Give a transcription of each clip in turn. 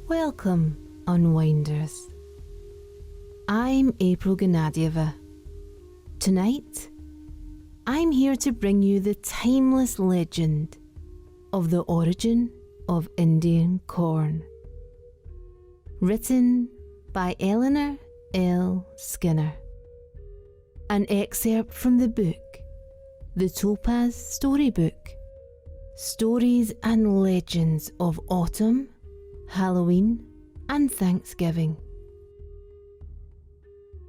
Welcome, Unwinders. I'm April Genadieva. Tonight, I'm here to bring you the timeless legend of the origin of Indian corn. Written by Elenor L. Skinner. An excerpt from the book, the Topaz Story Book, Stories and Legends of Autumn, Halloween and Thanksgiving.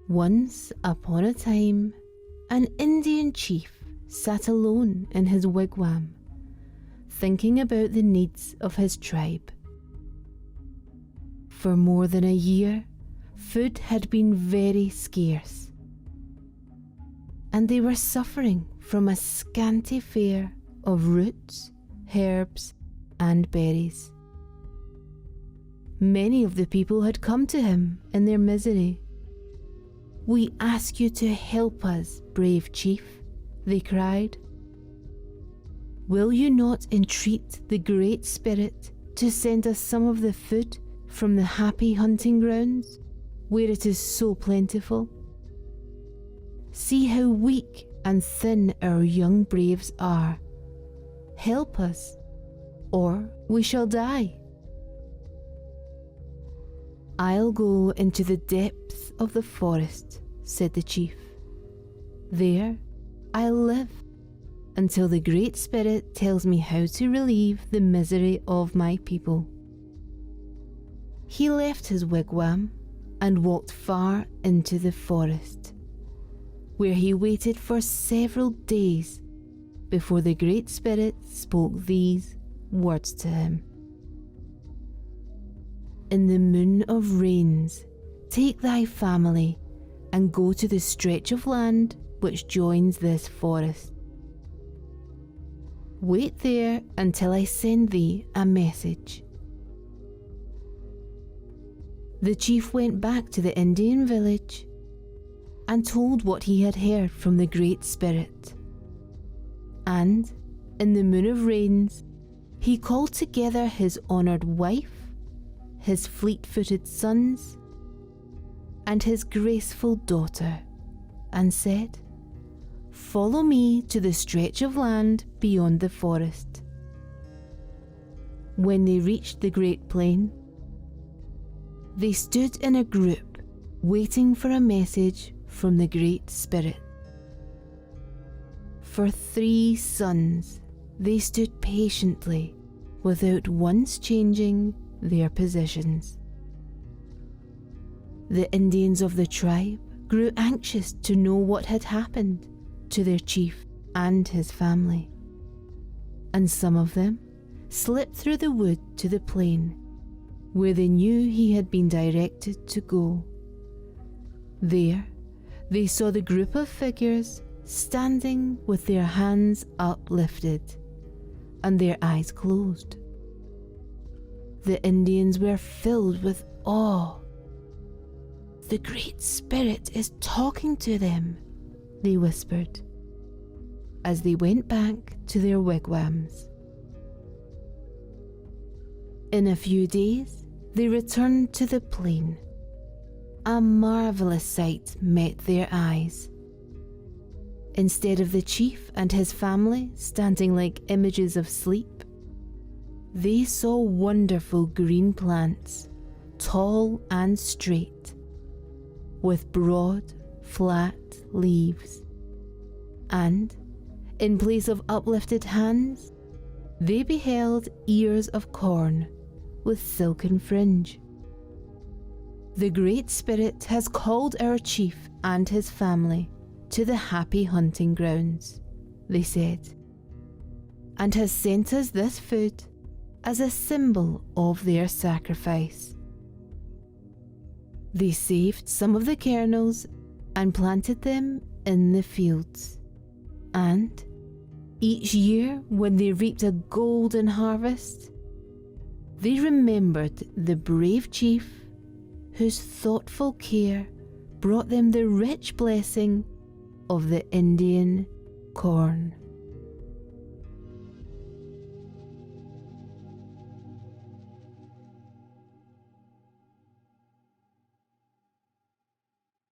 Once upon a time, an Indian chief sat alone in his wigwam, thinking about the needs of his tribe. For more than a year, food had been very scarce, and they were suffering from a scanty fare of roots, herbs, and berries. Many of the people had come to him in their misery. "We ask you to help us, brave chief," they cried. "Will you not entreat the Great Spirit to send us some of the food from the happy hunting grounds, where it is so plentiful? See how weak and thin our young braves are. Help us, or we shall die." "I'll go into the depths of the forest," said the chief. "There I'll live until the Great Spirit tells me how to relieve the misery of my people." He left his wigwam and walked far into the forest, where he waited for several days before the Great Spirit spoke these words to him. "In the moon of rains, take thy family and go to the stretch of land which joins this forest. Wait there until I send thee a message." The chief went back to the Indian village and told what he had heard from the Great Spirit. And, in the moon of rains, he called together his honoured wife, his fleet-footed sons, and his graceful daughter, and said, "Follow me to the stretch of land beyond the forest." When they reached the great plain, they stood in a group waiting for a message from the Great Spirit. For 3 suns they stood patiently without once changing their positions. The Indians of the tribe grew anxious to know what had happened to their chief and his family, and some of them slipped through the wood to the plain, where they knew he had been directed to go. There they saw the group of figures standing with their hands uplifted and their eyes closed. The Indians were filled with awe. "The Great Spirit is talking to them," they whispered, as they went back to their wigwams. In a few days, they returned to the plain. A marvellous sight met their eyes. Instead of the chief and his family standing like images of sleep, they saw wonderful green plants, tall and straight, with broad, flat leaves. And, in place of uplifted hands, they beheld ears of corn with silken fringe. "The Great Spirit has called our chief and his family to the happy hunting grounds," they said, "and has sent us this food as a symbol of their sacrifice." They saved some of the kernels and planted them in the fields, and each year when they reaped a golden harvest, they remembered the brave chief whose thoughtful care brought them the rich blessing of the Indian corn.